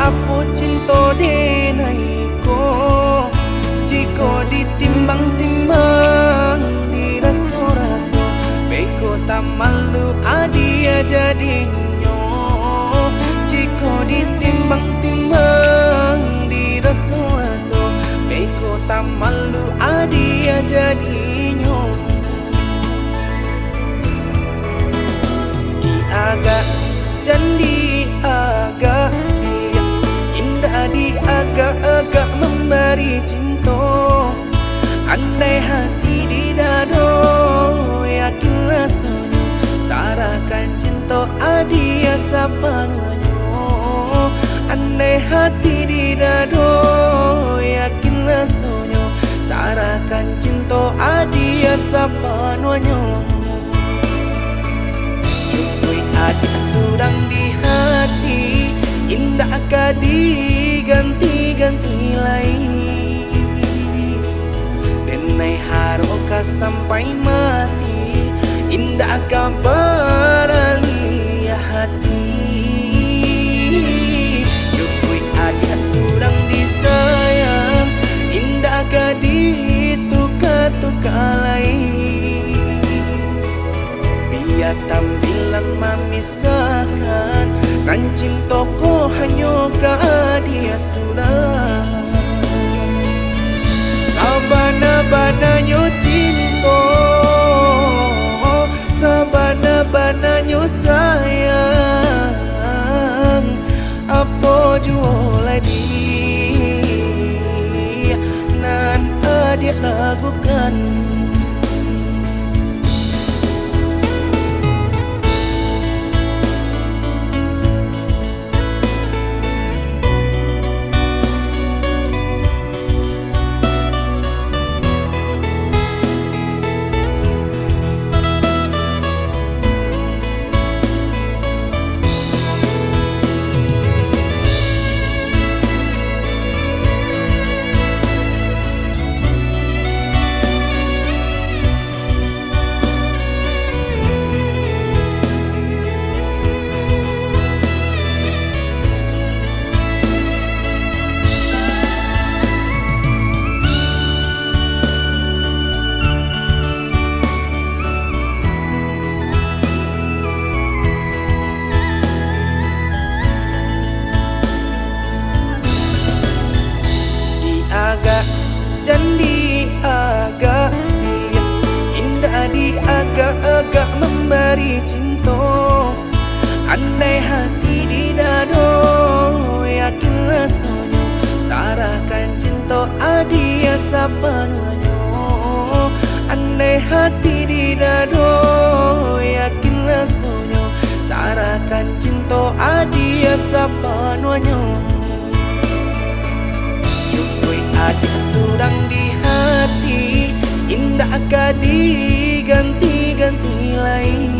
Apa cinta denai ko jika ditimbang-timbang di rasa-rasa beko tak malu adia jadinya. Jika ditimbang-timbang di rasa-rasa beko tak malu adia jadinya. Di agak jandi agak dia indah di agak-agak memberi cinta. Andai hati di dado yakin rasanya sarahkan cinta adia sapananya. Andai hati di dado yakin rasanya sarahkan cinta adia sapananya. Cukui adik surang di hati indah ka diganti-ganti lain. Denai haroka sampai mati indah ka beralih hati. Cukui adik surang disayang indah ka dituka-tuka lain. Biar tampilang memisahkan kan cintaku hanya ke dia sudah. Sabana-bananya cinta, sabana-bananya sayang. Apa jual dia nan dia lakukan. Jandi agak dia indah di agak-agak memberi cinta. Andai hati di dado yakin rasanya sarahkan cinta adia sapananya. Andai hati di dado yakin rasanya sarahkan cinta adia sapananya. Adik surang di hati indah ka diganti-ganti lain.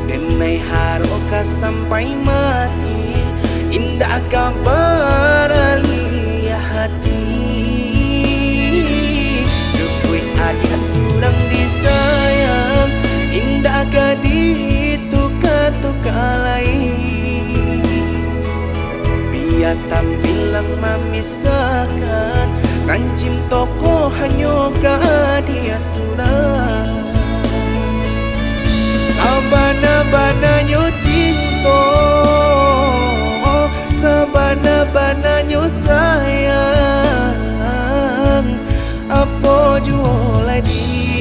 Denai haroka sampai mati indah ka beralih hati. Cukui adik surang disayang indah ka dituka-tuka lain. Biar tampilang memisahkan kan cintaku hanya ke dia sudah. Sabana-bananya cinta, sabana-bananya sayang. Apa jual dia